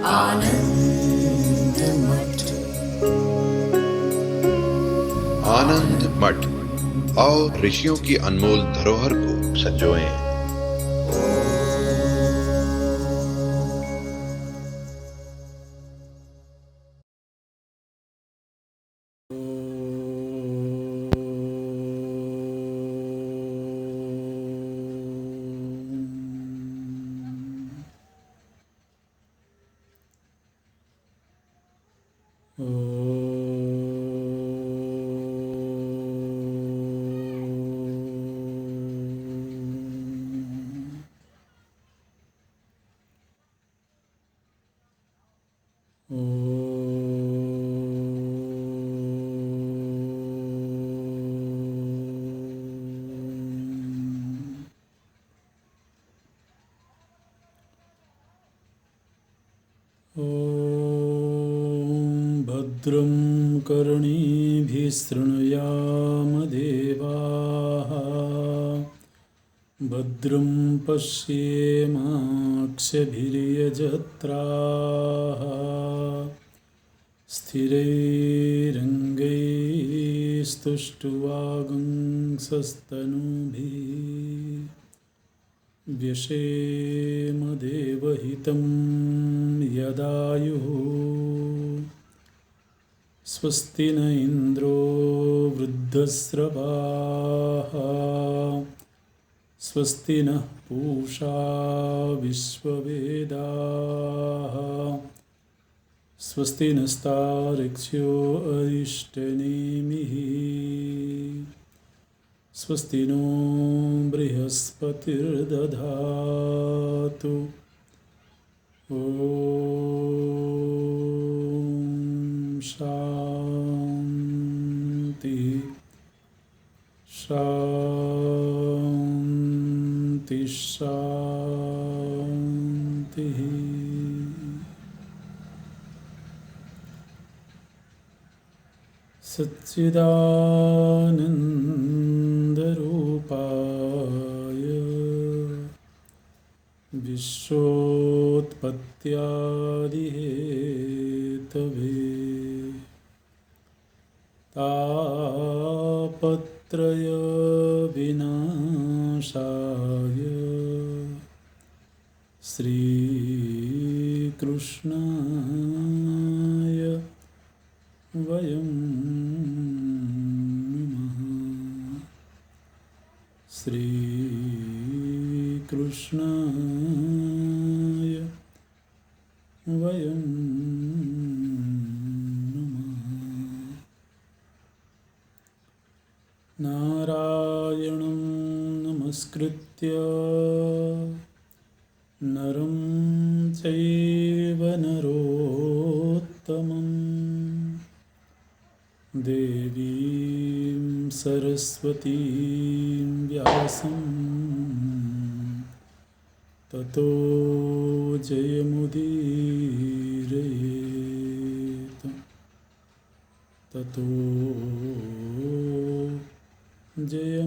आनंद मठ। आनंद मठ और ऋषियों की अनमोल धरोहर को संजोएं। भद्रं कर्णेभिः शृणुयाम देवाः, भद्रं पश्येमाक्षभिर्यजत्राः, स्थिरैरङ्गैस्तुष्ट्वागुंसस्तनूभिः व्यशेम देवहितं यदायुः। स्वस्ति न इन्द्रो वृद्धस्रवाः, स्वस्ति नः पूषा विश्ववेदाः, स्वस्ति नस्तार्क्ष्यो अरिष्टनेमिः, स्वस्ति नो बृहस्पतिर्दधातु। ॐ शान्ति शान्ति शान्तिः। सच्चिदानन्दरूपाय विश्वोत्पत्त्यादिहेतवे तापत्रयविनाशाय श्रीकृष्णाय वयं नमः। श्रीकृष्णाय वयं नमः। नारायणं नमस्कृत्य नरं चैव नरोत्तमं, देवीं सरस्वतीं व्यासं ततो जयमुदीरयेत्। ततो जयमुदीरयेत्।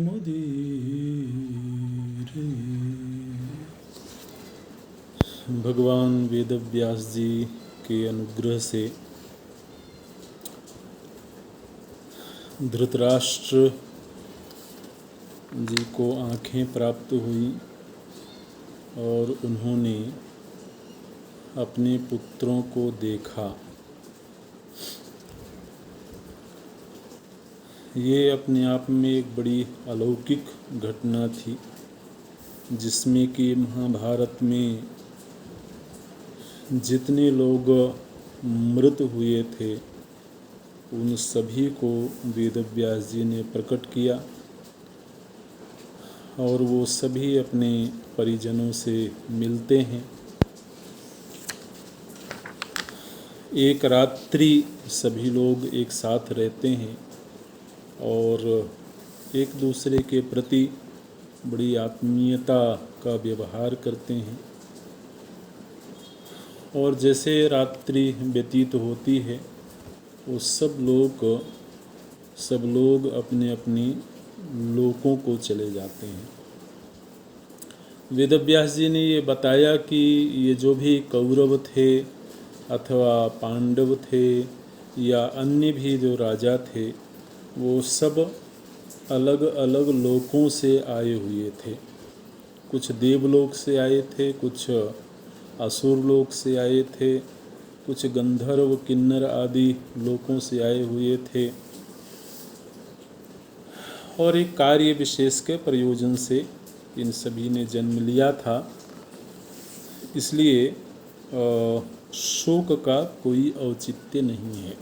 भगवान वेदव्यास जी के अनुग्रह से धृतराष्ट्र जी को आँखें प्राप्त हुई और उन्होंने अपने पुत्रों को देखा। ये अपने आप में एक बड़ी अलौकिक घटना थी, जिसमें कि महाभारत में जितने लोग मृत हुए थे उन सभी को वेदव्यास जी ने प्रकट किया और वो सभी अपने परिजनों से मिलते हैं। एक रात्रि सभी लोग एक साथ रहते हैं और एक दूसरे के प्रति बड़ी आत्मीयता का व्यवहार करते हैं। और जैसे रात्रि व्यतीत होती है वो सब लोग अपने अपने लोकों को चले जाते हैं। वेदव्यास जी ने ये बताया कि ये जो भी कौरव थे अथवा पांडव थे या अन्य भी जो राजा थे, वो सब अलग अलग लोकों से आए हुए थे। कुछ देवलोक से आए थे, कुछ असुर लोक से आए थे, कुछ गंधर्व किन्नर आदि लोकों से आए हुए थे, और एक कार्य विशेष के प्रयोजन से इन सभी ने जन्म लिया था। इसलिए शोक का कोई औचित्य नहीं है।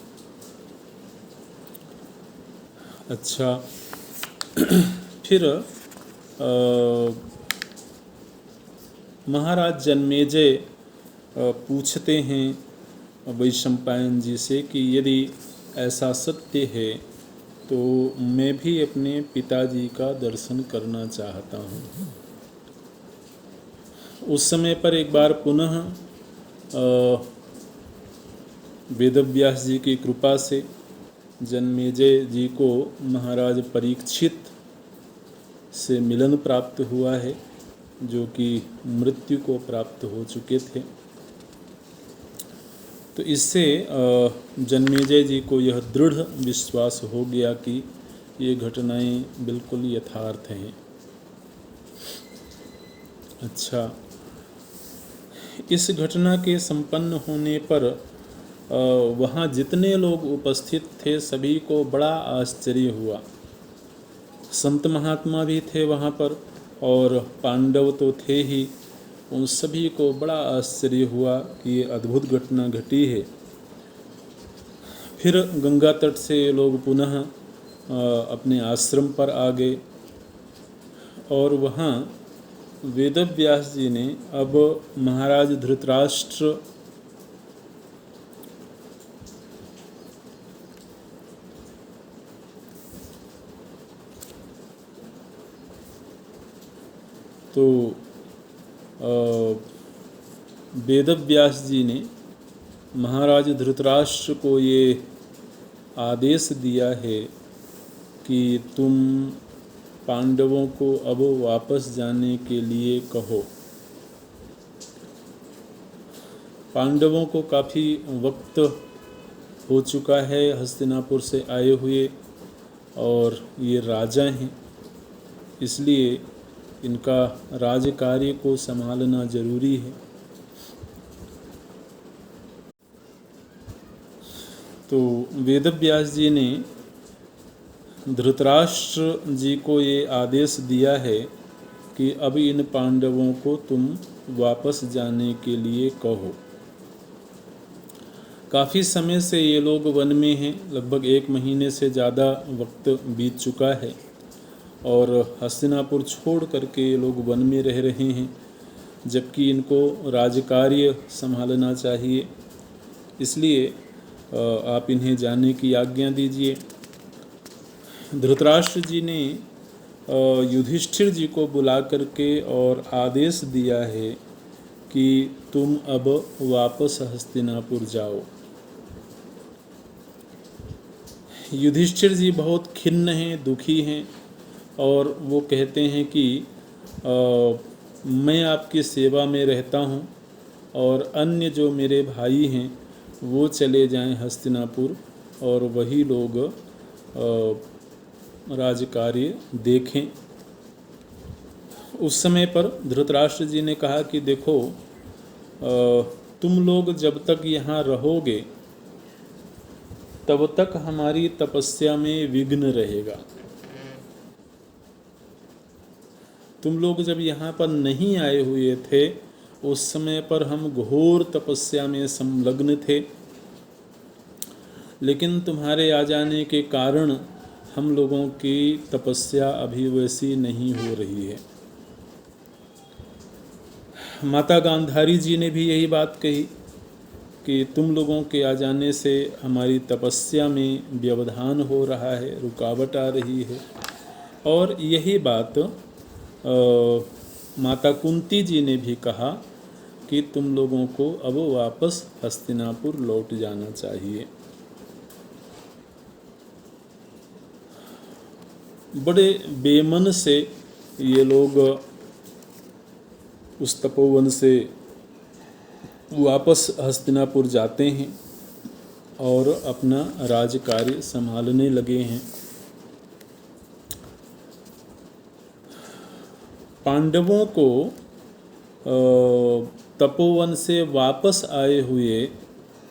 अच्छा, फिर महाराज जन्मेजय पूछते हैं वैशंपायन जी से कि यदि ऐसा सत्य है तो मैं भी अपने पिताजी का दर्शन करना चाहता हूँ। उस समय पर एक बार पुनः वेदव्यास जी की कृपा से जन्मेजय जी को महाराज परीक्षित से मिलन प्राप्त हुआ है, जो कि मृत्यु को प्राप्त हो चुके थे। तो इससे जन्मेजय जी को यह दृढ़ विश्वास हो गया कि ये घटनाएं बिल्कुल यथार्थ हैं। अच्छा, इस घटना के संपन्न होने पर वहाँ जितने लोग उपस्थित थे सभी को बड़ा आश्चर्य हुआ। संत महात्मा भी थे वहाँ पर और पांडव तो थे ही। उन सभी को बड़ा आश्चर्य हुआ कि ये अद्भुत घटना घटी है। फिर गंगा तट से लोग पुनः अपने आश्रम पर आ गए और वहाँ वेदव्यास जी ने अब महाराज धृतराष्ट्र तो वेदव्यास जी ने महाराज धृतराष्ट्र को ये आदेश दिया है कि तुम पांडवों को अब वापस जाने के लिए कहो। पांडवों को काफ़ी वक्त हो चुका है हस्तिनापुर से आए हुए और ये राजा हैं, इसलिए इनका राज कार्य को संभालना जरूरी है। तो वेदव्यास जी ने धृतराष्ट्र जी को ये आदेश दिया है कि अब इन पांडवों को तुम वापस जाने के लिए कहो। काफ़ी समय से ये लोग वन में हैं, लगभग 1 महीने से ज़्यादा वक्त बीत चुका है और हस्तिनापुर छोड़ करके ये लोग वन में रह रहे हैं, जबकि इनको राजकार्य संभालना चाहिए। इसलिए आप इन्हें जाने की आज्ञा दीजिए। धृतराष्ट्र जी ने युधिष्ठिर जी को बुला करके और आदेश दिया है कि तुम अब वापस हस्तिनापुर जाओ। युधिष्ठिर जी बहुत खिन्न हैं, दुखी हैं और वो कहते हैं कि मैं आपकी सेवा में रहता हूँ और अन्य जो मेरे भाई हैं वो चले जाएं हस्तिनापुर और वही लोग राजकार्य देखें। उस समय पर धृतराष्ट्र जी ने कहा कि देखो, तुम लोग जब तक यहाँ रहोगे तब तक हमारी तपस्या में विघ्न रहेगा। तुम लोग जब यहाँ पर नहीं आए हुए थे उस समय पर हम घोर तपस्या में संलग्न थे, लेकिन तुम्हारे आ जाने के कारण हम लोगों की तपस्या अभी वैसी नहीं हो रही है। माता गांधारी जी ने भी यही बात कही कि तुम लोगों के आ जाने से हमारी तपस्या में व्यवधान हो रहा है, रुकावट आ रही है। और यही बात माता कुंती जी ने भी कहा कि तुम लोगों को अब वापस हस्तिनापुर लौट जाना चाहिए। बड़े बेमन से ये लोग उस तपोवन से वापस हस्तिनापुर जाते हैं और अपना राज कार्य संभालने लगे हैं। पांडवों को तपोवन से वापस आए हुए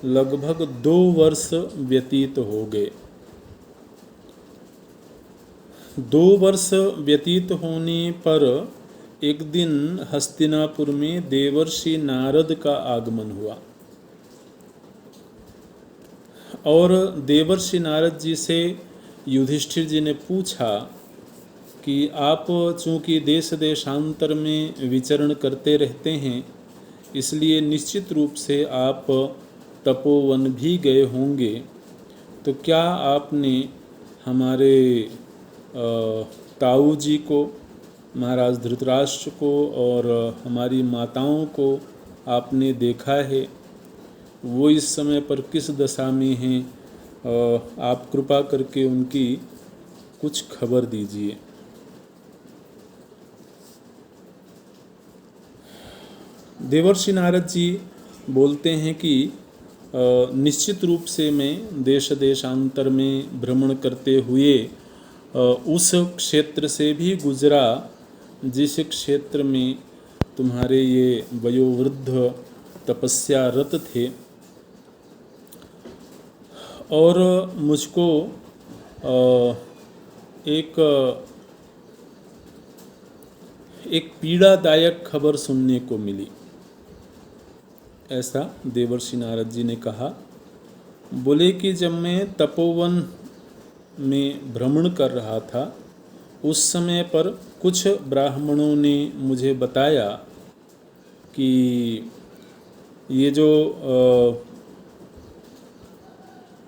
लगभग 2 वर्ष व्यतीत हो गए। 2 वर्ष व्यतीत होने पर एक दिन हस्तिनापुर में देवर्षि नारद का आगमन हुआ और देवर्षि नारद जी से युधिष्ठिर जी ने पूछा कि आप चूँकि देश देशांतर में विचरण करते रहते हैं, इसलिए निश्चित रूप से आप तपोवन भी गए होंगे, तो क्या आपने हमारे ताऊ जी को, महाराज धृतराष्ट्र को और हमारी माताओं को आपने देखा है? वो इस समय पर किस दशा में हैं? आप कृपा करके उनकी कुछ खबर दीजिए। देवर्षि नारद जी बोलते हैं कि निश्चित रूप से मैं देश देशांतर में भ्रमण करते हुए उस क्षेत्र से भी गुजरा जिस क्षेत्र में तुम्हारे ये वयोवृद्ध तपस्यारत थे, और मुझको एक पीड़ादायक खबर सुनने को मिली। ऐसा देवर्षि नारद जी ने कहा। बोले कि जब मैं तपोवन में भ्रमण कर रहा था, उस समय पर कुछ ब्राह्मणों ने मुझे बताया कि ये जो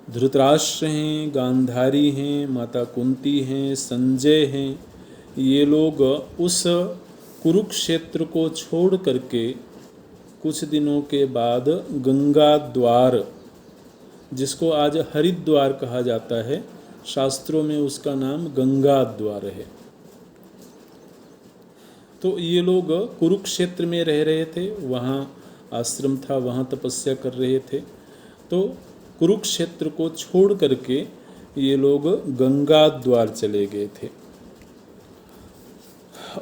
धृतराष्ट्र हैं, गांधारी हैं, माता कुंती हैं, संजय हैं, ये लोग उस कुरुक्षेत्र को छोड़ करके कुछ दिनों के बाद गंगा द्वार, जिसको आज हरिद्वार कहा जाता है, शास्त्रों में उसका नाम गंगा द्वार है, तो ये लोग कुरुक्षेत्र में रह रहे थे, वहाँ आश्रम था, वहाँ तपस्या कर रहे थे। तो कुरुक्षेत्र को छोड़ करके ये लोग गंगा द्वार चले गए थे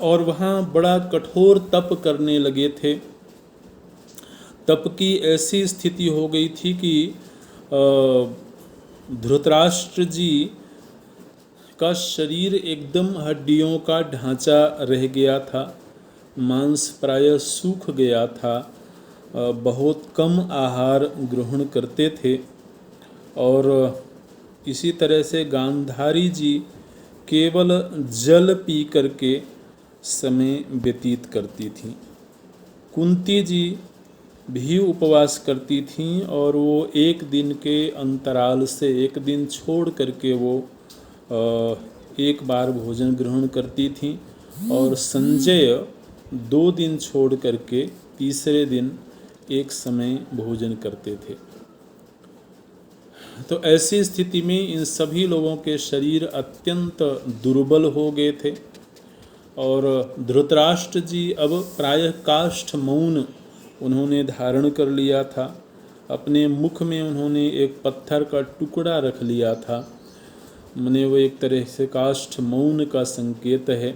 और वहाँ बड़ा कठोर तप करने लगे थे। तप की ऐसी स्थिति हो गई थी कि धृतराष्ट्र जी का शरीर एकदम हड्डियों का ढांचा रह गया था, मांस प्रायः सूख गया था, बहुत कम आहार ग्रहण करते थे और इसी तरह से गांधारी जी केवल जल पी करके समय व्यतीत करती थीं। कुंती जी भी उपवास करती थीं और वो एक दिन के अंतराल से, एक दिन छोड़ करके वो एक बार भोजन ग्रहण करती थीं और संजय 2 दिन छोड़ करके तीसरे दिन एक समय भोजन करते थे। तो ऐसी स्थिति में इन सभी लोगों के शरीर अत्यंत दुर्बल हो गए थे और धृतराष्ट्र जी अब प्रायः काष्ठ मौन उन्होंने धारण कर लिया था। अपने मुख में उन्होंने एक पत्थर का टुकड़ा रख लिया था, माने वो एक तरह से काष्ठ मौन का संकेत है।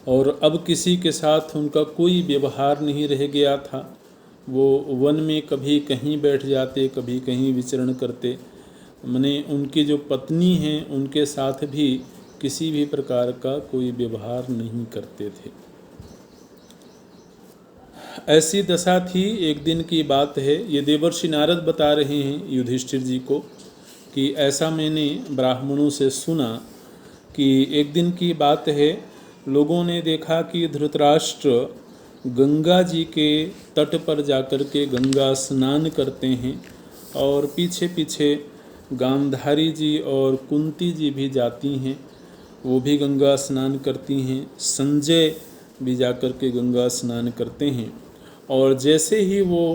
और अब किसी के साथ उनका कोई व्यवहार नहीं रह गया था। वो वन में कभी कहीं बैठ जाते, कभी कहीं विचरण करते, माने उनकी जो पत्नी हैं उनके साथ भी किसी भी प्रकार का कोई व्यवहार नहीं करते थे। ऐसी दशा थी। एक दिन की बात है, ये देवर्षि नारद बता रहे हैं युधिष्ठिर जी को कि ऐसा मैंने ब्राह्मणों से सुना कि एक दिन की बात है, लोगों ने देखा कि धृतराष्ट्र गंगा जी के तट पर जाकर के गंगा स्नान करते हैं और पीछे पीछे गांधारी जी और कुंती जी भी जाती हैं, वो भी गंगा स्नान करती हैं। संजय भी जाकर के गंगा स्नान करते हैं और जैसे ही वो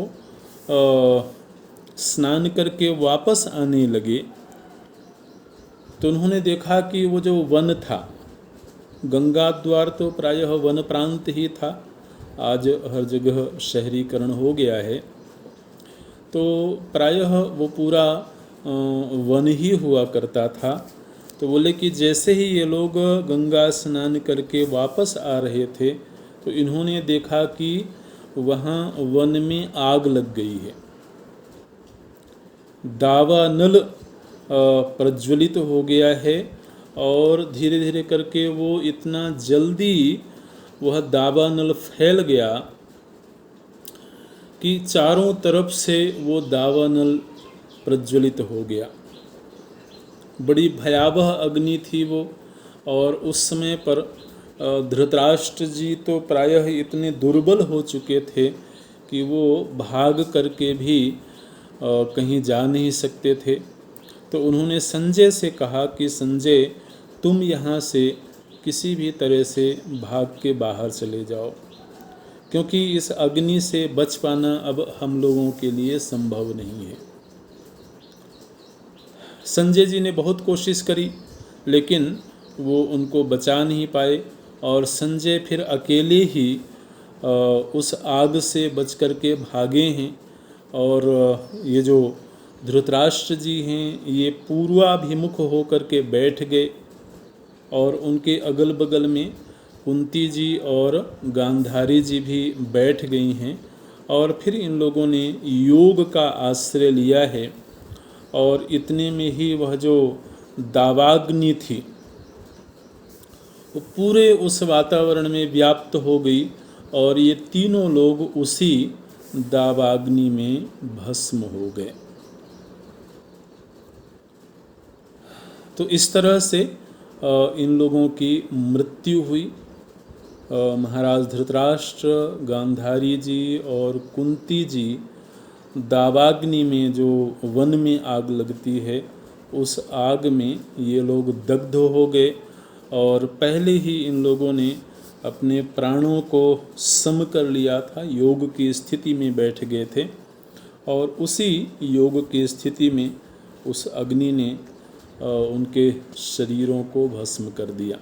स्नान करके वापस आने लगे तो उन्होंने देखा कि वो जो वन था, गंगा द्वार तो प्रायः वन प्रांत ही था आज हर जगह शहरीकरण हो गया है, तो प्रायः वो पूरा वन ही हुआ करता था। तो बोले कि जैसे ही ये लोग गंगा स्नान करके वापस आ रहे थे तो इन्होंने देखा कि वहाँ वन में आग लग गई है। दावानल प्रज्वलित हो गया है और धीरे धीरे करके वो इतना जल्दी वह दावानल फैल गया कि चारों तरफ से वो दावानल प्रज्वलित हो गया। बड़ी भयावह अग्नि थी वो। और उस समय पर धृतराष्ट्र जी तो प्रायः इतने दुर्बल हो चुके थे कि वो भाग करके भी कहीं जा नहीं सकते थे। तो उन्होंने संजय से कहा कि संजय, तुम यहाँ से किसी भी तरह से भाग के बाहर चले जाओ, क्योंकि इस अग्नि से बच पाना अब हम लोगों के लिए संभव नहीं है। संजय जी ने बहुत कोशिश करी लेकिन वो उनको बचा नहीं पाए और संजय फिर अकेले ही उस आग से बच कर के भागे हैं। और ये जो धृतराष्ट्र जी हैं ये पूर्वाभिमुख होकर के बैठ गए और उनके अगल बगल में कुंती जी और गांधारी जी भी बैठ गई हैं। और फिर इन लोगों ने योग का आश्रय लिया है और इतने में ही वह जो दावाग्नि थी वो पूरे उस वातावरण में व्याप्त हो गई और ये तीनों लोग उसी दावाग्नि में भस्म हो गए। तो इस तरह से इन लोगों की मृत्यु हुई। महाराज धृतराष्ट्र, गांधारी जी और कुंती जी दावाग्नि में, जो वन में आग लगती है, उस आग में ये लोग दग्ध हो गए और पहले ही इन लोगों ने अपने प्राणों को सम कर लिया था, योग की स्थिति में बैठ गए थे और उसी योग की स्थिति में उस अग्नि ने उनके शरीरों को भस्म कर दिया।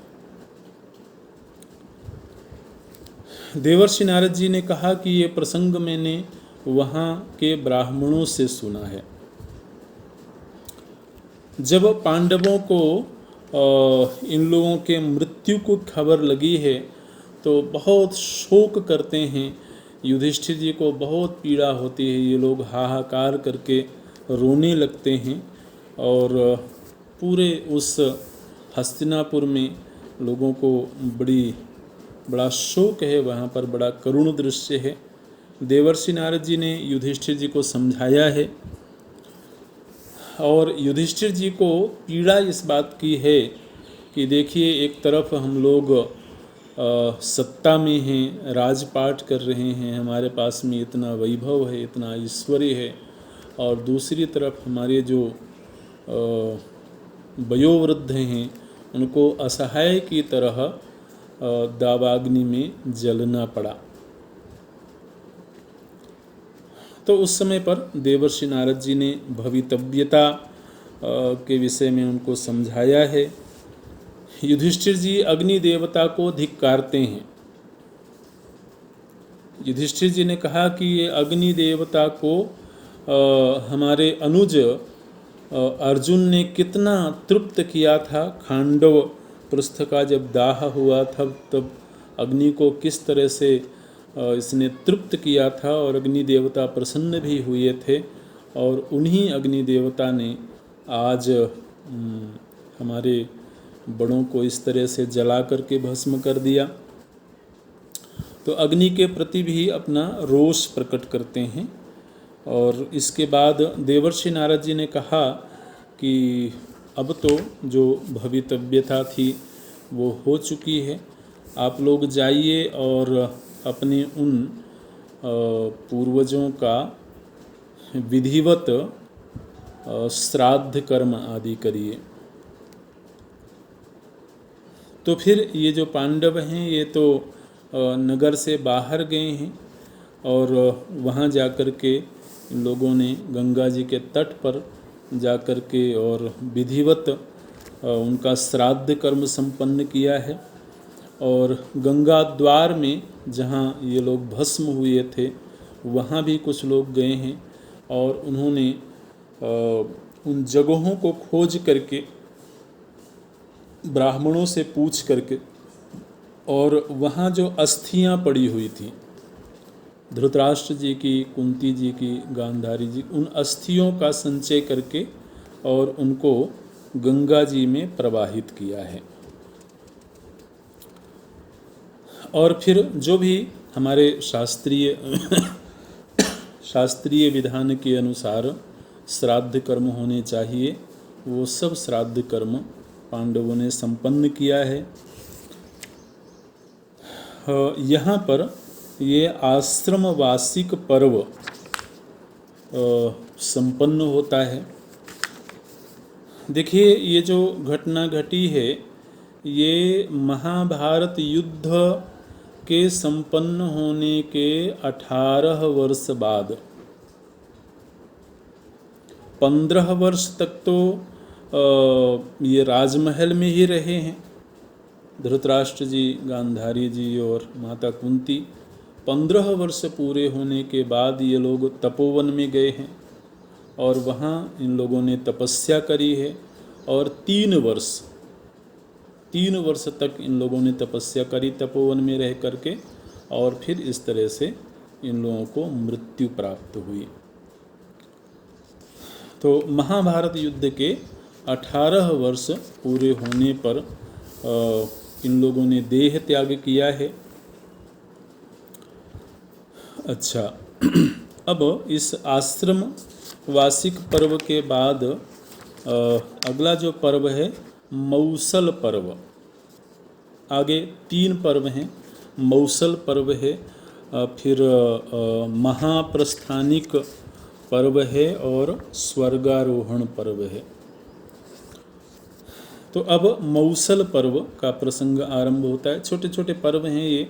देवर्षि नारद जी ने कहा कि ये प्रसंग मैंने वहाँ के ब्राह्मणों से सुना है। जब पांडवों को इन लोगों के मृत्यु को खबर लगी है तो बहुत शोक करते हैं। युधिष्ठिर जी को बहुत पीड़ा होती है, ये लोग हाहाकार करके रोने लगते हैं और पूरे उस हस्तिनापुर में लोगों को बड़ा शोक है, वहाँ पर बड़ा करुण दृश्य है। देवर्षि नारद जी ने युधिष्ठिर जी को समझाया है और युधिष्ठिर जी को पीड़ा इस बात की है कि देखिए, एक तरफ हम लोग सत्ता में हैं, राजपाट कर रहे हैं, हमारे पास में इतना वैभव है, इतना ऐश्वर्य है, और दूसरी तरफ हमारे जो वयोवृद्ध हैं उनको असहाय की तरह दावाग्नि में जलना पड़ा। तो उस समय पर देवर्षि नारद जी ने भवितव्यता के विषय में उनको समझाया है। युधिष्ठिर जी अग्नि देवता को धिक्कारते हैं। युधिष्ठिर जी ने कहा कि ये अग्नि देवता को हमारे अनुज अर्जुन ने कितना तृप्त किया था। खांडव पृष्ठ का जब दाह हुआ था तब अग्नि को किस तरह से इसने तृप्त किया था और अग्नि देवता प्रसन्न भी हुए थे, और उन्हीं अग्नि देवता ने आज हमारे बड़ों को इस तरह से जला करके भस्म कर दिया। तो अग्नि के प्रति भी अपना रोष प्रकट करते हैं। और इसके बाद देवर्षि नारद जी ने कहा कि अब तो जो भवितव्यता थी वो हो चुकी है, आप लोग जाइए और अपने उन पूर्वजों का विधिवत श्राद्ध कर्म आदि करिए। तो फिर ये जो पांडव हैं ये तो नगर से बाहर गए हैं और वहाँ जाकर के इन लोगों ने गंगा जी के तट पर जाकर के और विधिवत उनका श्राद्ध कर्म संपन्न किया है। और गंगा द्वार में जहाँ ये लोग भस्म हुए थे वहाँ भी कुछ लोग गए हैं और उन्होंने उन जगहों को खोज करके ब्राह्मणों से पूछ करके और वहाँ जो अस्थियाँ पड़ी हुई थी धृतराष्ट्र जी की, कुंती जी की, गांधारी जी, उन अस्थियों का संचय करके और उनको गंगा जी में प्रवाहित किया है। और फिर जो भी हमारे शास्त्रीय विधान के अनुसार श्राद्ध कर्म होने चाहिए वो सब श्राद्ध कर्म पांडवों ने संपन्न किया है। यहाँ पर ये आश्रम वार्षिक पर्व संपन्न होता है। देखिए ये जो घटना घटी है ये महाभारत युद्ध के संपन्न होने के 18 वर्ष बाद, 15 वर्ष तक तो ये राजमहल में ही रहे हैं धृतराष्ट्र जी, गांधारी जी और माता कुंती। 15 वर्ष पूरे होने के बाद ये लोग तपोवन में गए हैं और वहाँ इन लोगों ने तपस्या करी है और 3 वर्ष तक इन लोगों ने तपस्या करी तपोवन में रह करके और फिर इस तरह से इन लोगों को मृत्यु प्राप्त हुई। तो महाभारत युद्ध के 18 वर्ष पूरे होने पर इन लोगों ने देह त्याग किया है। अच्छा, अब इस आश्रम वार्षिक पर्व के बाद अगला जो पर्व है मौसल पर्व। आगे 3 पर्व हैं, मौसल पर्व है, फिर महाप्रस्थानिक पर्व है और स्वर्गारोहण पर्व है। तो अब मौसल पर्व का प्रसंग आरंभ होता है। छोटे छोटे पर्व हैं ये।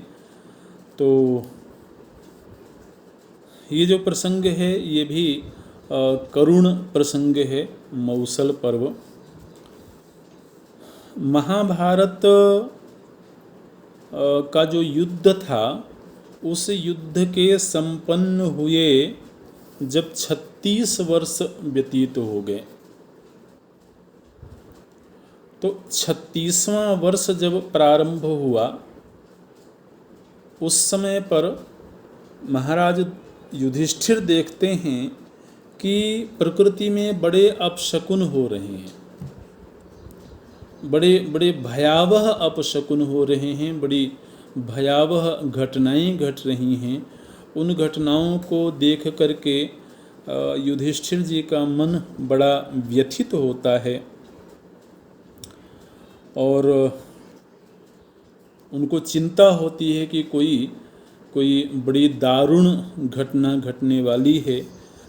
तो ये जो प्रसंग है ये भी करुण प्रसंग है, मौसल पर्व। महाभारत का जो युद्ध था उस युद्ध के संपन्न हुए जब 36 वर्ष व्यतीत हो गए, तो 36वां वर्ष जब प्रारंभ हुआ उस समय पर महाराज युधिष्ठिर देखते हैं कि प्रकृति में बड़े अपशकुन हो रहे हैं, बड़े बड़े भयावह अपशकुन हो रहे हैं, बड़ी भयावह घटनाएं घट रही हैं। उन घटनाओं को देख करके युधिष्ठिर जी का मन बड़ा व्यथित होता है और उनको चिंता होती है कि कोई बड़ी दारुण घटना घटने वाली है,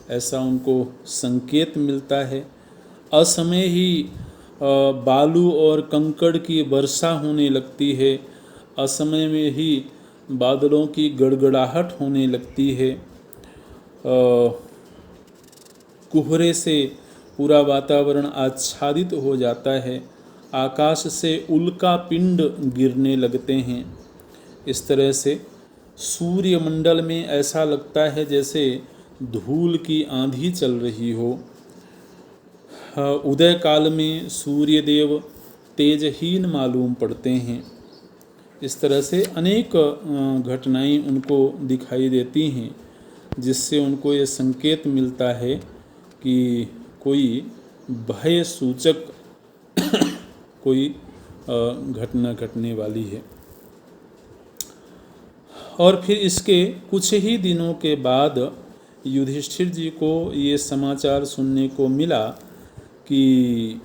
ऐसा उनको संकेत मिलता है। असमय ही बालू और कंकड़ की वर्षा होने लगती है, असमय में ही बादलों की गड़गड़ाहट होने लगती है, कोहरे से पूरा वातावरण आच्छादित हो जाता है, आकाश से उल्का पिंड गिरने लगते हैं। इस तरह से सूर्यमंडल में ऐसा लगता है जैसे धूल की आंधी चल रही हो। उदय काल में सूर्यदेव तेजहीन मालूम पड़ते हैं। इस तरह से अनेक घटनाएं उनको दिखाई देती हैं जिससे उनको ये संकेत मिलता है कि कोई भय सूचक कोई घटना घटने वाली है। और फिर इसके कुछ ही दिनों के बाद युधिष्ठिर जी को ये समाचार सुनने को मिला कि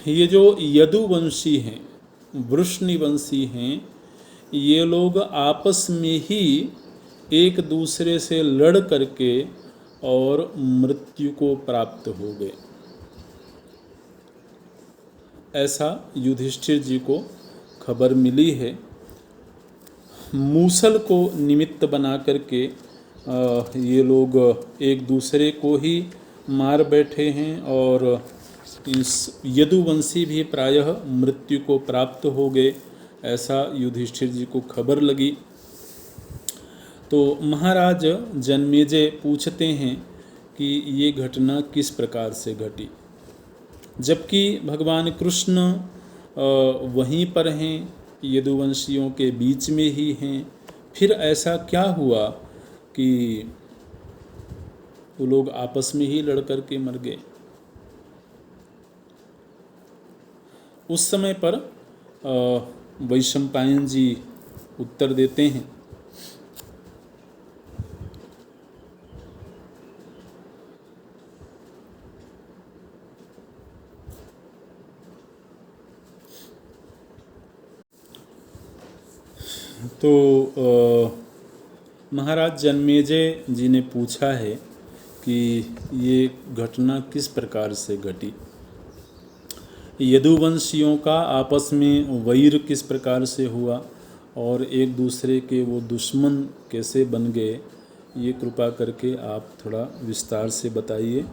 ये जो यदुवंशी हैं, वृष्णिवंशी हैं, ये लोग आपस में ही एक दूसरे से लड़ करके और मृत्यु को प्राप्त हो गए। ऐसा युधिष्ठिर जी को खबर मिली है। मूसल को निमित्त बना करके ये लोग एक दूसरे को ही मार बैठे हैं और इस यदुवंशी भी प्रायः मृत्यु को प्राप्त हो गए, ऐसा युधिष्ठिर जी को खबर लगी। तो महाराज जन्मेजय पूछते हैं कि ये घटना किस प्रकार से घटी, जबकि भगवान कृष्ण वहीं पर हैं, यदुवंशियों के बीच में ही हैं। फिर ऐसा क्या हुआ कि वो लोग आपस में ही लड़ कर के मर गए। उस समय पर वैशंपायन जी उत्तर देते हैं। तो महाराज जन्मेजय जी ने पूछा है कि ये घटना किस प्रकार से घटी, यदुवंशियों का आपस में वैर किस प्रकार से हुआ और एक दूसरे के वो दुश्मन कैसे बन गए, ये कृपा करके आप थोड़ा विस्तार से बताइए।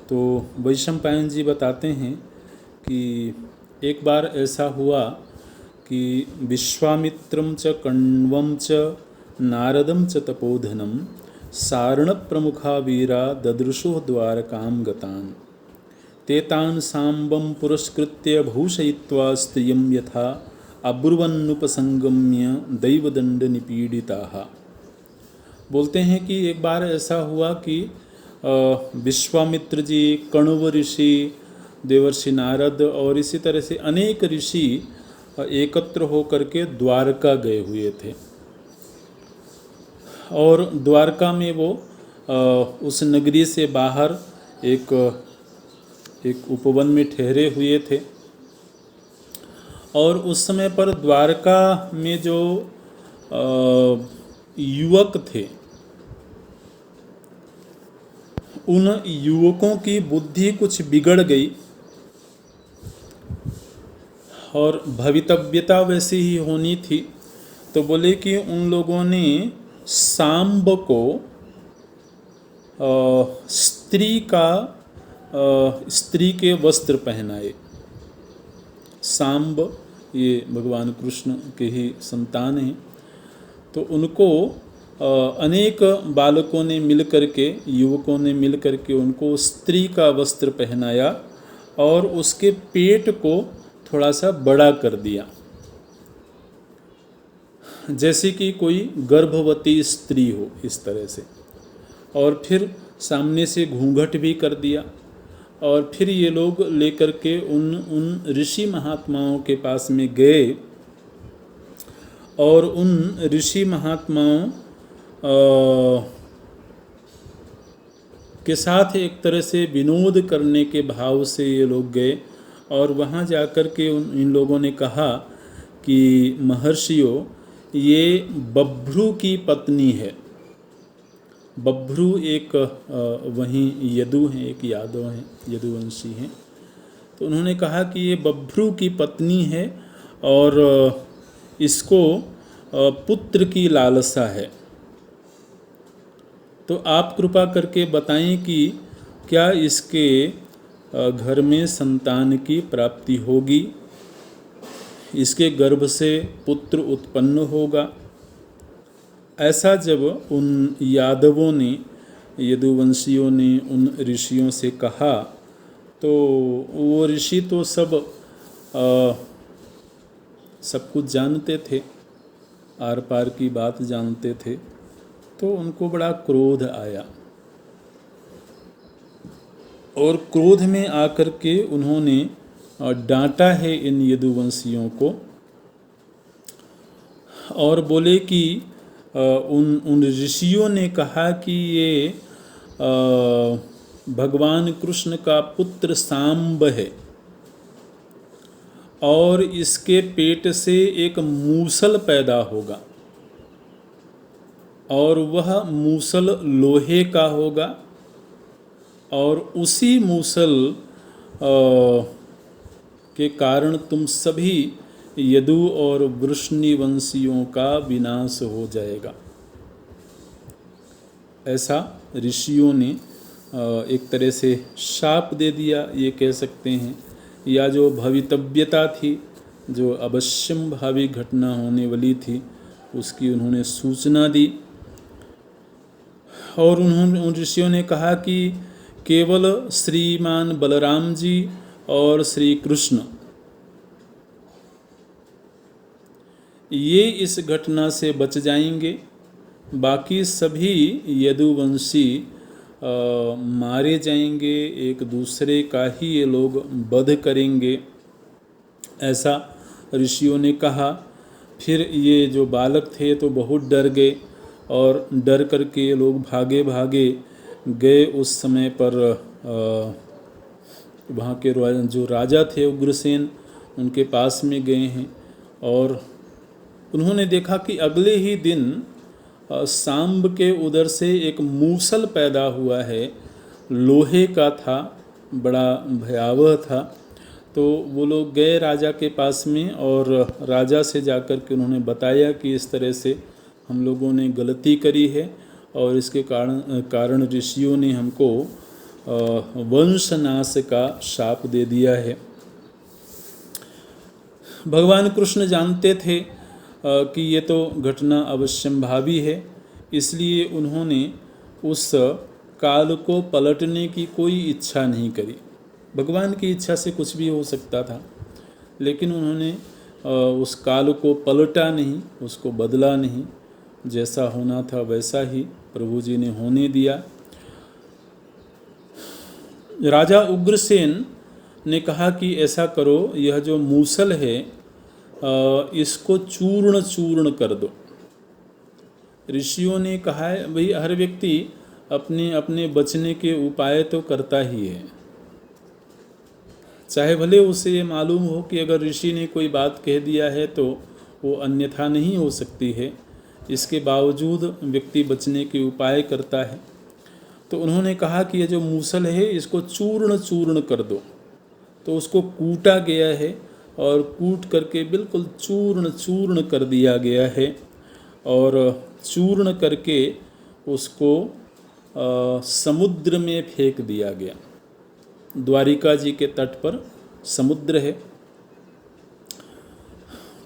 तो वैशंपायन जी बताते हैं कि एक बार ऐसा हुआ कि विश्वामित्रं च कण्वं च नारदं च तपोधनं सारणप्रमुखा वीरा ददृशुः द्वारकां गतान् तेतान् साम्बं पुरस्कृत्य भूषयित्वा स्त्रियं यथा अब्रुवन्नुपसंगम्य दैवदण्डनिपीडिताः। बोलते हैं कि एक बार ऐसा हुआ कि विश्वामित्र जी, कण्व ऋषि, देवर्षि नारद और इसी तरह से अनेक ऋषि एकत्र होकर के द्वारका गए हुए थे और द्वारका में वो उस नगरी से बाहर एक उपवन में ठहरे हुए थे। और उस समय पर द्वारका में जो युवक थे, उन युवकों की बुद्धि कुछ बिगड़ गई और भवितव्यता वैसी ही होनी थी। तो बोले कि उन लोगों ने सांब को स्त्री के वस्त्र पहनाए। सांब ये भगवान कृष्ण के ही संतान हैं। तो उनको अनेक बालकों ने मिलकर के, युवकों ने मिलकर के उनको स्त्री का वस्त्र पहनाया और उसके पेट को थोड़ा सा बड़ा कर दिया, जैसे कि कोई गर्भवती स्त्री हो, इस तरह से। और फिर सामने से घूंघट भी कर दिया। और फिर ये लोग लेकर के उन ऋषि महात्माओं के पास में गए और उन ऋषि महात्माओं के साथ एक तरह से विनोद करने के भाव से ये लोग गए। और वहाँ जाकर के इन लोगों ने कहा कि महर्षियों, ये बभ्रू की पत्नी है। बभ्रू एक वहीं यदु हैं, एक यादव हैं, यदुवंशी हैं। तो उन्होंने कहा कि ये बभ्रू की पत्नी है और इसको पुत्र की लालसा है। तो आप कृपा करके बताएं कि क्या इसके घर में संतान की प्राप्ति होगी, इसके गर्भ से पुत्र उत्पन्न होगा। ऐसा जब उन यादवों ने, यदुवंशियों ने उन ऋषियों से कहा, तो वो ऋषि तो सब कुछ जानते थे, आर पार की बात जानते थे। तो उनको बड़ा क्रोध आया और क्रोध में आकर के उन्होंने डांटा है इन यदुवंशियों को और बोले कि उन ऋषियों ने कहा कि ये भगवान कृष्ण का पुत्र सांब है और इसके पेट से एक मूसल पैदा होगा और वह मूसल लोहे का होगा और उसी मूसल के कारण तुम सभी यदु और वृष्णिवंशियों का विनाश हो जाएगा। ऐसा ऋषियों ने एक तरह से शाप दे दिया ये कह सकते हैं, या जो भवितव्यता थी, जो अवश्यम भावी घटना होने वाली थी, उसकी उन्होंने सूचना दी। और उन्होंने उन ऋषियों ने कहा कि केवल श्रीमान बलराम जी और श्री कृष्ण ये इस घटना से बच जाएंगे, बाकी सभी यदुवंशी मारे जाएंगे, एक दूसरे का ही ये लोग वध करेंगे, ऐसा ऋषियों ने कहा। फिर ये जो बालक थे तो बहुत डर गए और डर करके ये लोग भागे भागे गए। उस समय पर वहाँ के जो राजा थे उग्रसेन, उनके पास में गए हैं और उन्होंने देखा कि अगले ही दिन सांब के उदर से एक मूसल पैदा हुआ है, लोहे का था, बड़ा भयावह था। तो वो लोग गए राजा के पास में और राजा से जाकर के उन्होंने बताया कि इस तरह से हम लोगों ने गलती करी है और इसके कारण ऋषियों ने हमको वंशनाश का शाप दे दिया है। भगवान कृष्ण जानते थे कि ये तो घटना अवश्यंभावी है, इसलिए उन्होंने उस काल को पलटने की कोई इच्छा नहीं करी। भगवान की इच्छा से कुछ भी हो सकता था, लेकिन उन्होंने उस काल को पलटा नहीं, उसको बदला नहीं, जैसा होना था वैसा ही प्रभु जी ने होने दिया। राजा उग्रसेन ने कहा कि ऐसा करो, यह जो मूसल है इसको चूर्ण चूर्ण कर दो। ऋषियों ने कहा है भाई हर व्यक्ति अपने अपने बचने के उपाय तो करता ही है, चाहे भले उसे ये मालूम हो कि अगर ऋषि ने कोई बात कह दिया है तो वो अन्यथा नहीं हो सकती है, इसके बावजूद व्यक्ति बचने के उपाय करता है। तो उन्होंने कहा कि ये जो मूसल है इसको चूर्ण चूर्ण कर दो। तो उसको कूटा गया है और कूट करके बिल्कुल चूर्ण चूर्ण कर दिया गया है और चूर्ण करके उसको समुद्र में फेंक दिया गया। द्वारिका जी के तट पर समुद्र है,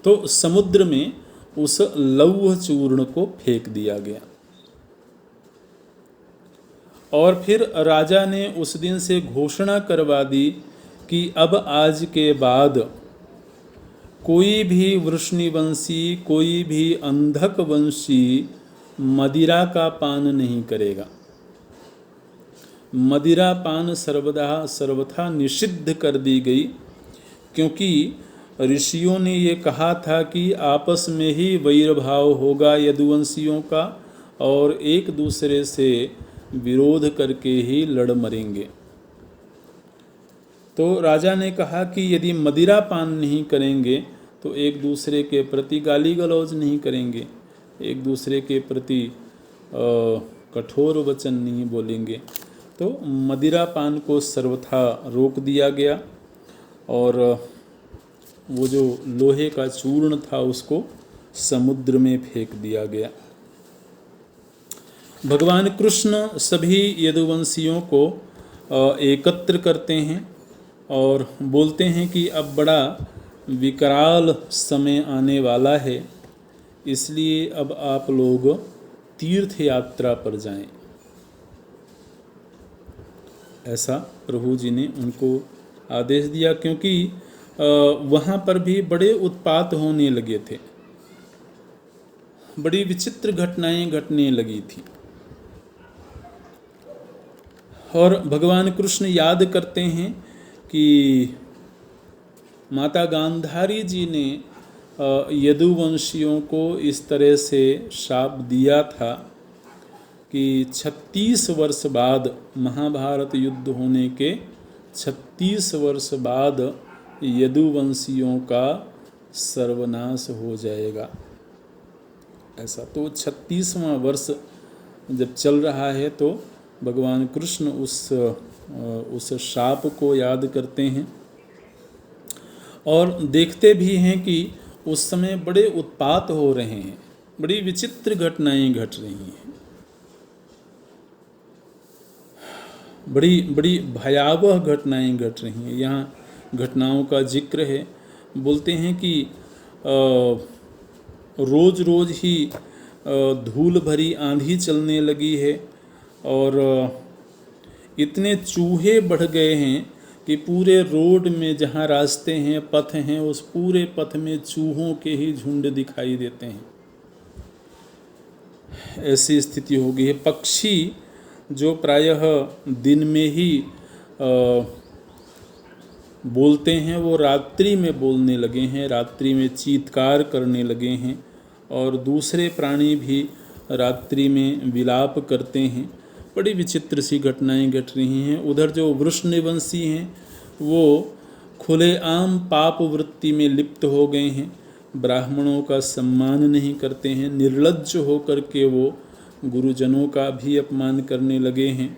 तो समुद्र में उस लौह चूर्ण को फेंक दिया गया। और फिर राजा ने उस दिन से घोषणा करवा दी कि अब आज के बाद कोई भी वृष्णिवंशी, कोई भी अंधक वंशी मदिरा का पान नहीं करेगा। मदिरा पान सर्वथा निषिद्ध कर दी गई, क्योंकि ऋषियों ने ये कहा था कि आपस में ही वैरभाव होगा यदुवंशियों का और एक दूसरे से विरोध करके ही लड़ मरेंगे। तो राजा ने कहा कि यदि मदिरा पान नहीं करेंगे तो एक दूसरे के प्रति गाली गलौज नहीं करेंगे, एक दूसरे के प्रति कठोर वचन नहीं बोलेंगे। तो मदिरा पान को सर्वथा रोक दिया गया और वो जो लोहे का चूर्ण था उसको समुद्र में फेंक दिया गया। भगवान कृष्ण सभी यदुवंशियों को एकत्र करते हैं और बोलते हैं कि अब बड़ा विकराल समय आने वाला है, इसलिए अब आप लोग तीर्थ यात्रा पर जाएं। ऐसा प्रभु जी ने उनको आदेश दिया, क्योंकि वहाँ पर भी बड़े उत्पात होने लगे थे, बड़ी विचित्र घटनाएं घटने लगी थी। और भगवान कृष्ण याद करते हैं कि माता गांधारी जी ने यदुवंशियों को इस तरह से शाप दिया था कि 36 वर्ष बाद, महाभारत युद्ध होने के 36 वर्ष बाद यदुवंशियों का सर्वनाश हो जाएगा। ऐसा तो 36वां वर्ष जब चल रहा है तो भगवान कृष्ण उस शाप को याद करते हैं और देखते भी हैं कि उस समय बड़े उत्पात हो रहे हैं, बड़ी विचित्र घटनाएं घट रही हैं। बड़ी बड़ी भयावह घटनाएं घट रही हैं। यहाँ घटनाओं का जिक्र है। बोलते हैं कि रोज़ रोज़ ही धूल भरी आंधी चलने लगी है और इतने चूहे बढ़ गए हैं कि पूरे रोड में जहाँ रास्ते हैं, पथ हैं, उस पूरे पथ में चूहों के ही झुंड दिखाई देते हैं। ऐसी स्थिति हो गई है। पक्षी जो प्रायः दिन में ही बोलते हैं, वो रात्रि में बोलने लगे हैं, रात्रि में चीत्कार करने लगे हैं, और दूसरे प्राणी भी रात्रि में विलाप करते हैं। बड़ी विचित्र सी घटनाएं घट रही हैं। उधर जो वृषनिवंशी हैं वो खुलेआम पाप वृत्ति में लिप्त हो गए हैं, ब्राह्मणों का सम्मान नहीं करते हैं, निर्लज्ज होकर के वो गुरुजनों का भी अपमान करने लगे हैं।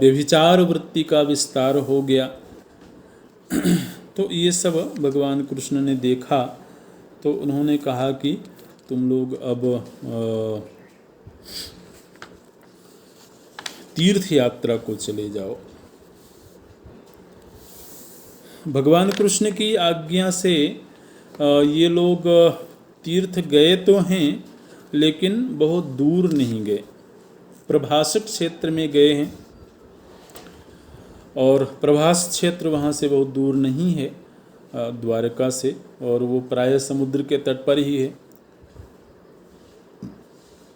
व्यभिचार वृत्ति का विस्तार हो गया। तो ये सब भगवान कृष्ण ने देखा, तो उन्होंने कहा कि तुम लोग अब तीर्थ यात्रा को चले जाओ। भगवान कृष्ण की आज्ञा से ये लोग तीर्थ गए तो हैं, लेकिन बहुत दूर नहीं गए, प्रभास क्षेत्र में गए हैं। और प्रभास क्षेत्र वहाँ से बहुत दूर नहीं है द्वारका से, और वो प्राय समुद्र के तट पर ही है।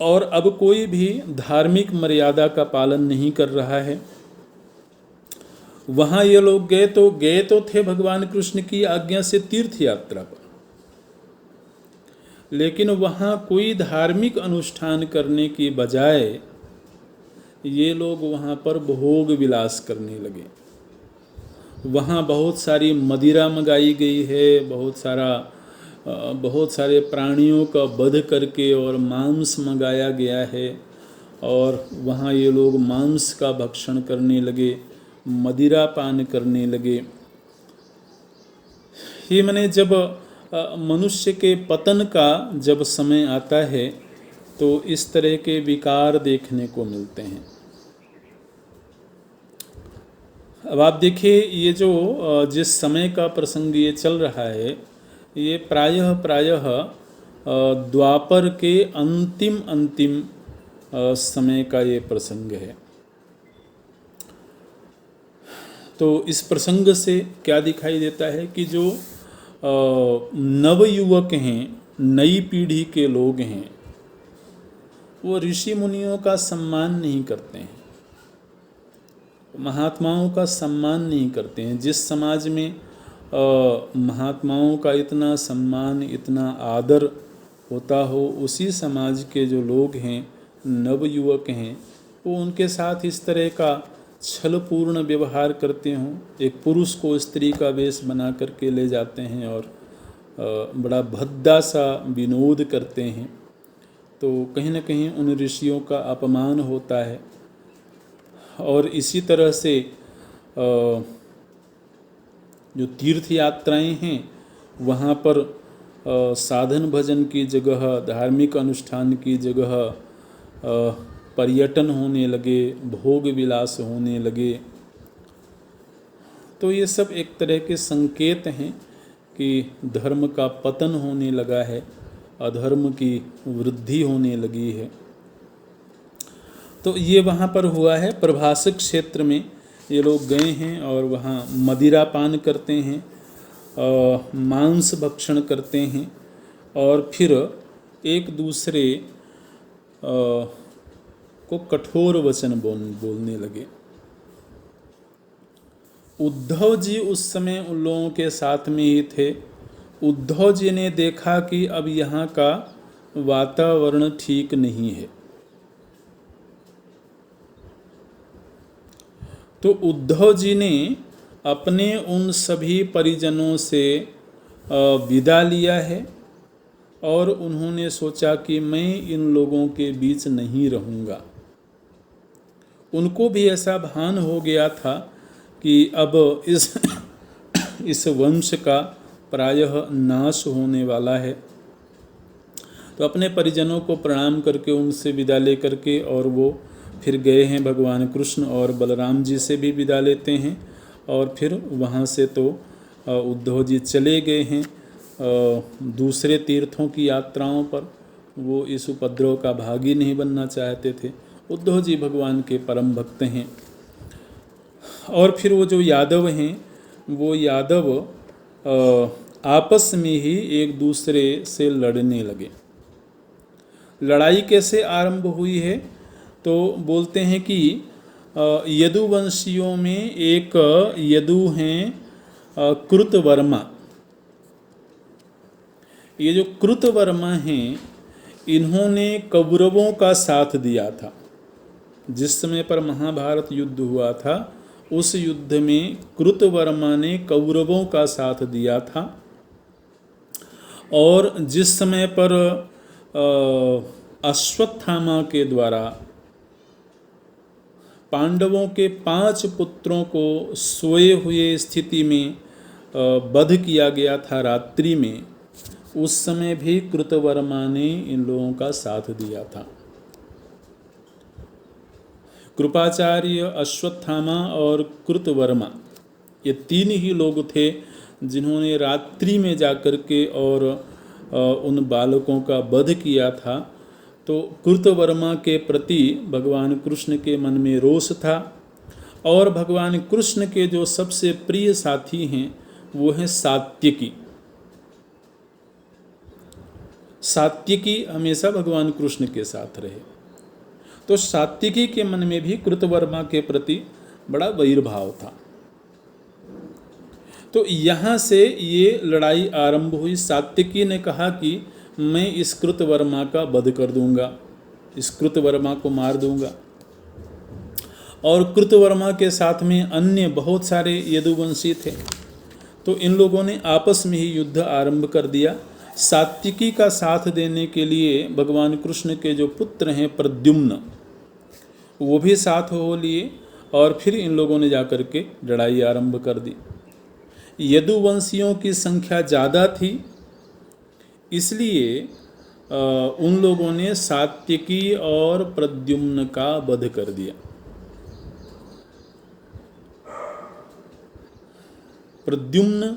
और अब कोई भी धार्मिक मर्यादा का पालन नहीं कर रहा है। वहाँ ये लोग गए तो थे भगवान कृष्ण की आज्ञा से तीर्थ यात्रा पर, लेकिन वहाँ कोई धार्मिक अनुष्ठान करने की बजाय ये लोग वहाँ पर भोग विलास करने लगे। वहाँ बहुत सारी मदिरा मंगाई गई है, बहुत सारे प्राणियों का वध करके और मांस मंगाया गया है, और वहाँ ये लोग मांस का भक्षण करने लगे, मदिरा पान करने लगे। ये माने जब मनुष्य के पतन का जब समय आता है तो इस तरह के विकार देखने को मिलते हैं। अब आप देखिए, ये जो जिस समय का प्रसंग ये चल रहा है, ये प्रायः द्वापर के अंतिम समय का ये प्रसंग है। तो इस प्रसंग से क्या दिखाई देता है कि जो नवयुवक हैं, नई पीढ़ी के लोग हैं, वो ऋषि मुनियों का सम्मान नहीं करते हैं, महात्माओं का सम्मान नहीं करते हैं। जिस समाज में महात्माओं का इतना सम्मान, इतना आदर होता हो, उसी समाज के जो लोग हैं, नवयुवक हैं, वो उनके साथ इस तरह का छलपूर्ण व्यवहार करते हों। एक पुरुष को स्त्री का वेश बना करके ले जाते हैं और बड़ा भद्दा सा विनोद करते हैं, तो कहीं न कहीं उन ऋषियों का अपमान होता है। और इसी तरह से जो तीर्थ यात्राएं हैं, वहाँ पर साधन भजन की जगह, धार्मिक अनुष्ठान की जगह पर्यटन होने लगे, भोग विलास होने लगे। तो ये सब एक तरह के संकेत हैं कि धर्म का पतन होने लगा है, अधर्म की वृद्धि होने लगी है। तो ये वहाँ पर हुआ है। प्रभास क्षेत्र में ये लोग गए हैं और वहाँ मदिरा पान करते हैं, मांस भक्षण करते हैं, और फिर एक दूसरे को कठोर वचन बोलने लगे। उद्धव जी उस समय उन लोगों के साथ में ही थे। उद्धव जी ने देखा कि अब यहाँ का वातावरण ठीक नहीं है, तो उद्धव जी ने अपने उन सभी परिजनों से विदा लिया है और उन्होंने सोचा कि मैं इन लोगों के बीच नहीं रहूँगा। उनको भी ऐसा भान हो गया था कि अब इस वंश का प्रायः नाश होने वाला है। तो अपने परिजनों को प्रणाम करके उनसे विदा ले करके और वो फिर गए हैं भगवान कृष्ण और बलराम जी से भी विदा लेते हैं, और फिर वहाँ से तो उद्धव जी चले गए हैं दूसरे तीर्थों की यात्राओं पर। वो इस उपद्रव का भागी नहीं बनना चाहते थे। उद्धव जी भगवान के परम भक्त हैं। और फिर वो जो यादव हैं, वो यादव आपस में ही एक दूसरे से लड़ने लगे। लड़ाई कैसे आरंभ हुई है? तो बोलते हैं कि यदुवंशियों में एक यदु हैं कृतवर्मा। ये जो कृतवर्मा हैं, इन्होंने कौरवों का साथ दिया था। जिस समय पर महाभारत युद्ध हुआ था, उस युद्ध में कृतवर्मा ने कौरवों का साथ दिया था। और जिस समय पर अश्वत्थामा के द्वारा पांडवों के 5 पुत्रों को सोए हुए स्थिति में वध किया गया था रात्रि में, उस समय भी कृतवर्मा ने इन लोगों का साथ दिया था। कृपाचार्य, अश्वत्थामा और कृतवर्मा, ये 3 ही लोग थे जिन्होंने रात्रि में जाकर के और उन बालकों का वध किया था। तो कृतवर्मा के प्रति भगवान कृष्ण के मन में रोष था। और भगवान कृष्ण के जो सबसे प्रिय साथी हैं, वो हैं सात्यकी। सात्यकी हमेशा भगवान कृष्ण के साथ रहे। तो सात्यकी के मन में भी कृतवर्मा के प्रति बड़ा वैरभाव था। तो यहाँ से ये लड़ाई आरंभ हुई। सात्यकी ने कहा कि मैं इस कृतवर्मा का वध कर दूंगा, इस कृतवर्मा को मार दूंगा। और कृतवर्मा के साथ में अन्य बहुत सारे यदुवंशी थे। तो इन लोगों ने आपस में ही युद्ध आरंभ कर दिया। सात्यकी का साथ देने के लिए भगवान कृष्ण के जो पुत्र हैं प्रद्युम्न, वो भी साथ हो लिए। और फिर इन लोगों ने जाकर के लड़ाई आरंभ कर दी। यदुवंशियों की संख्या ज़्यादा थी, इसलिए उन लोगों ने सात्यकी और प्रद्युम्न का वध कर दिया। प्रद्युम्न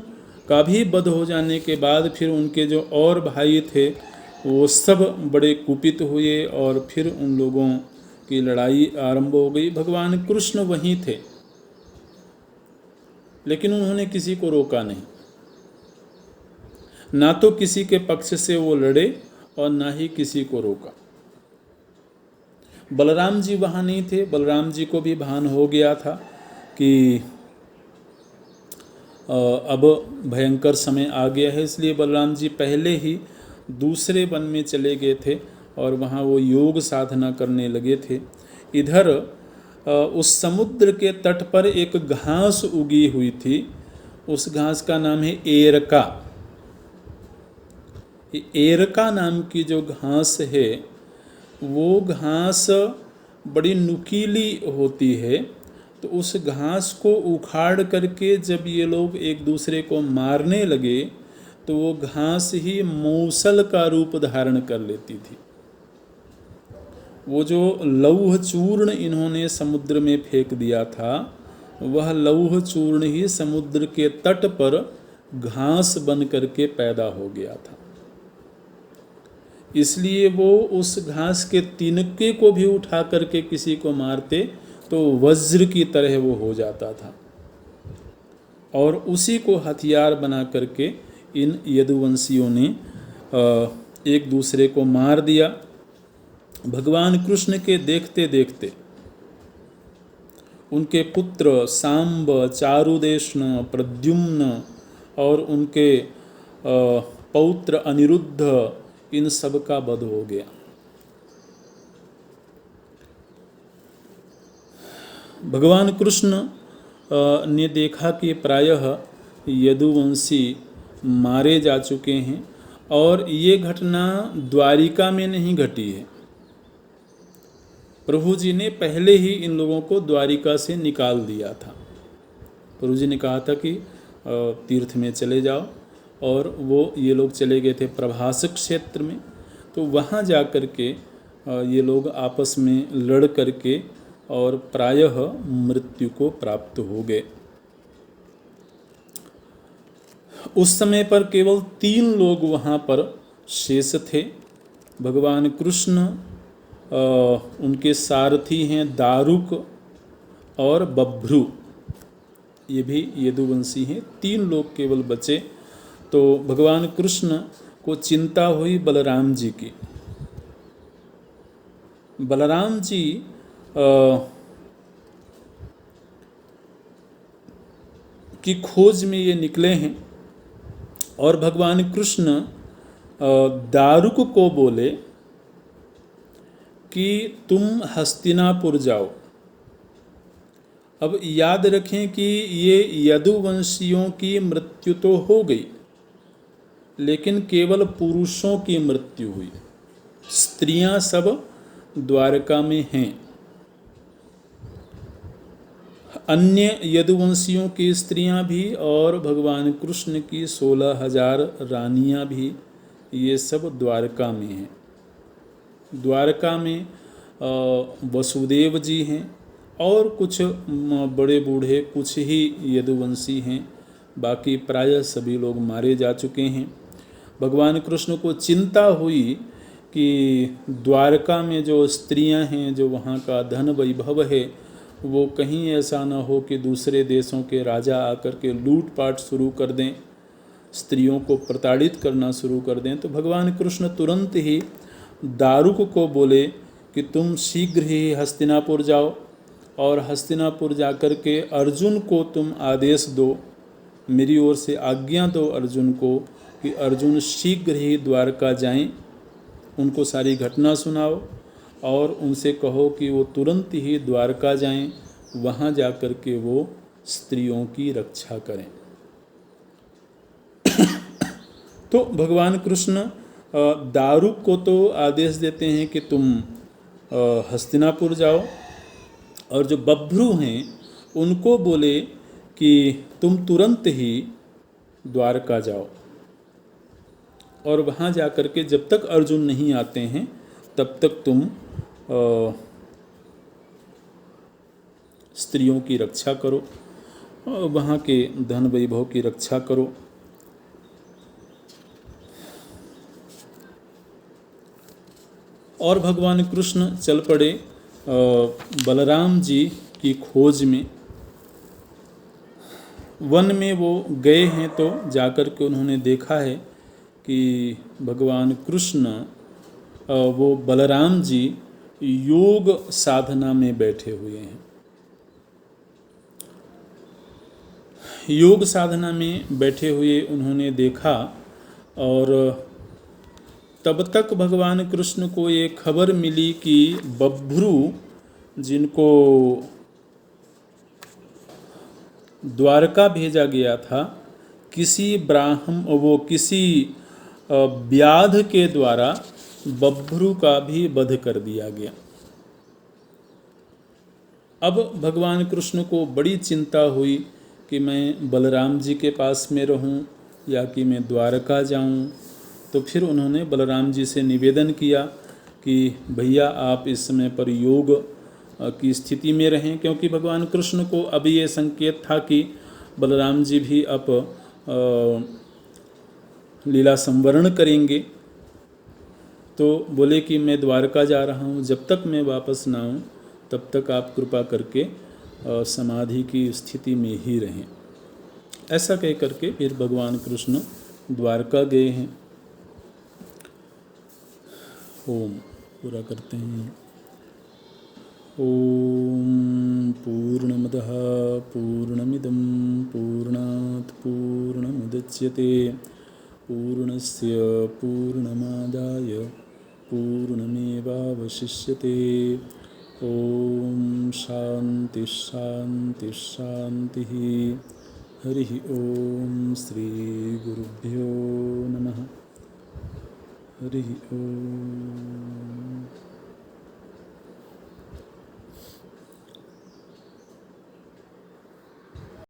का भी वध हो जाने के बाद फिर उनके जो और भाई थे, वो सब बड़े कुपित हुए और फिर उन लोगों की लड़ाई आरंभ हो गई। भगवान कृष्ण वहीं थे, लेकिन उन्होंने किसी को रोका नहीं। ना तो किसी के पक्ष से वो लड़े और ना ही किसी को रोका। बलराम जी वहाँ नहीं थे। बलराम जी को भी भान हो गया था कि अब भयंकर समय आ गया है, इसलिए बलराम जी पहले ही दूसरे वन में चले गए थे और वहाँ वो योग साधना करने लगे थे। इधर उस समुद्र के तट पर एक घास उगी हुई थी। उस घास का नाम है एरका। एरका नाम की जो घास है, वो घास बड़ी नुकीली होती है। तो उस घास को उखाड़ करके जब ये लोग एक दूसरे को मारने लगे, तो वो घास ही मूसल का रूप धारण कर लेती थी। वो जो लौह चूर्ण इन्होंने समुद्र में फेंक दिया था, वह लौह चूर्ण ही समुद्र के तट पर घास बन करके पैदा हो गया था। इसलिए वो उस घास के तिनके को भी उठा करके किसी को मारते तो वज्र की तरह वो हो जाता था। और उसी को हथियार बना करके इन यदुवंशियों ने एक दूसरे को मार दिया। भगवान कृष्ण के देखते देखते उनके पुत्र सांब, चारुदेशन, प्रद्युम्न और उनके पौत्र अनिरुद्ध, इन सब का वध हो गया। भगवान कृष्ण ने देखा कि प्रायः यदुवंशी मारे जा चुके हैं और ये घटना द्वारिका में नहीं घटी है। प्रभु जी ने पहले ही इन लोगों को द्वारिका से निकाल दिया था। प्रभु जी ने कहा था कि तीर्थ में चले जाओ, और वो ये लोग चले गए थे प्रभास क्षेत्र में। तो वहाँ जा कर के ये लोग आपस में लड़ करके और प्रायः मृत्यु को प्राप्त हो गए। उस समय पर केवल 3 लोग वहाँ पर शेष थे। भगवान कृष्ण, उनके सारथी हैं दारुक और बभ्रू, ये भी यदुवंशी हैं। 3 लोग केवल बचे। तो भगवान कृष्ण को चिंता हुई बलराम जी की। बलराम जी की खोज में ये निकले हैं और भगवान कृष्ण दारुक को बोले कि तुम हस्तिनापुर जाओ। अब याद रखें कि ये यदुवंशियों की मृत्यु तो हो गई, लेकिन केवल पुरुषों की मृत्यु हुई। स्त्रियां सब द्वारका में हैं। अन्य यदुवंशियों की स्त्रियां भी और भगवान कृष्ण की 16,000 रानियां भी, ये सब द्वारका में हैं। द्वारका में वसुदेव जी हैं और कुछ बड़े बूढ़े कुछ ही यदुवंशी हैं, बाकी प्रायः सभी लोग मारे जा चुके हैं। भगवान कृष्ण को चिंता हुई कि द्वारका में जो स्त्रियां हैं, जो वहाँ का धन वैभव है, वो कहीं ऐसा न हो कि दूसरे देशों के राजा आकर के लूटपाट शुरू कर दें, स्त्रियों को प्रताड़ित करना शुरू कर दें। तो भगवान कृष्ण तुरंत ही दारुक को बोले कि तुम शीघ्र ही हस्तिनापुर जाओ और हस्तिनापुर जाकर के अर्जुन को तुम आदेश दो, मेरी ओर से आज्ञा दो अर्जुन को कि अर्जुन शीघ्र ही द्वारका जाएं। उनको सारी घटना सुनाओ और उनसे कहो कि वो तुरंत ही द्वारका जाएं, वहाँ जाकर के वो स्त्रियों की रक्षा करें। तो भगवान कृष्ण दारुक को तो आदेश देते हैं कि तुम हस्तिनापुर जाओ, और जो बभ्रू हैं उनको बोले कि तुम तुरंत ही द्वारका जाओ और वहाँ जाकर के जब तक अर्जुन नहीं आते हैं तब तक तुम स्त्रियों की रक्षा करो, वहाँ के धन वैभव की रक्षा करो। और भगवान कृष्ण चल पड़े बलराम जी की खोज में। वन में वो गए हैं तो जाकर के उन्होंने देखा है कि भगवान कृष्ण वो बलराम जी योग साधना में बैठे हुए हैं। योग साधना में बैठे हुए उन्होंने देखा, और तब तक भगवान कृष्ण को ये खबर मिली कि बभ्रू, जिनको द्वारका भेजा गया था, किसी व्याध के द्वारा बभ्रू का भी वध कर दिया गया। अब भगवान कृष्ण को बड़ी चिंता हुई कि मैं बलराम जी के पास में रहूं या कि मैं द्वारका जाऊं। तो फिर उन्होंने बलराम जी से निवेदन किया कि भैया आप इस समय पर योग की स्थिति में रहें, क्योंकि भगवान कृष्ण को अब ये संकेत था कि बलराम जी भी अब लीला संवरण करेंगे। तो बोले कि मैं द्वारका जा रहा हूँ, जब तक मैं वापस ना आऊँ तब तक आप कृपा करके समाधि की स्थिति में ही रहें। ऐसा कह करके फिर भगवान कृष्ण द्वारका गए हैं। ओम पूरा करते हैं। ओम पूर्णमदः पूर्णमिदं पूर्णात् पूर्णमुदच्यते पूर्णस्य पूर्णमादाय पूर्णमेवावशिष्यते। ओम शांति शांति शांति। हरि ओम श्री गुरुभ्यो नमः। हरि ओम।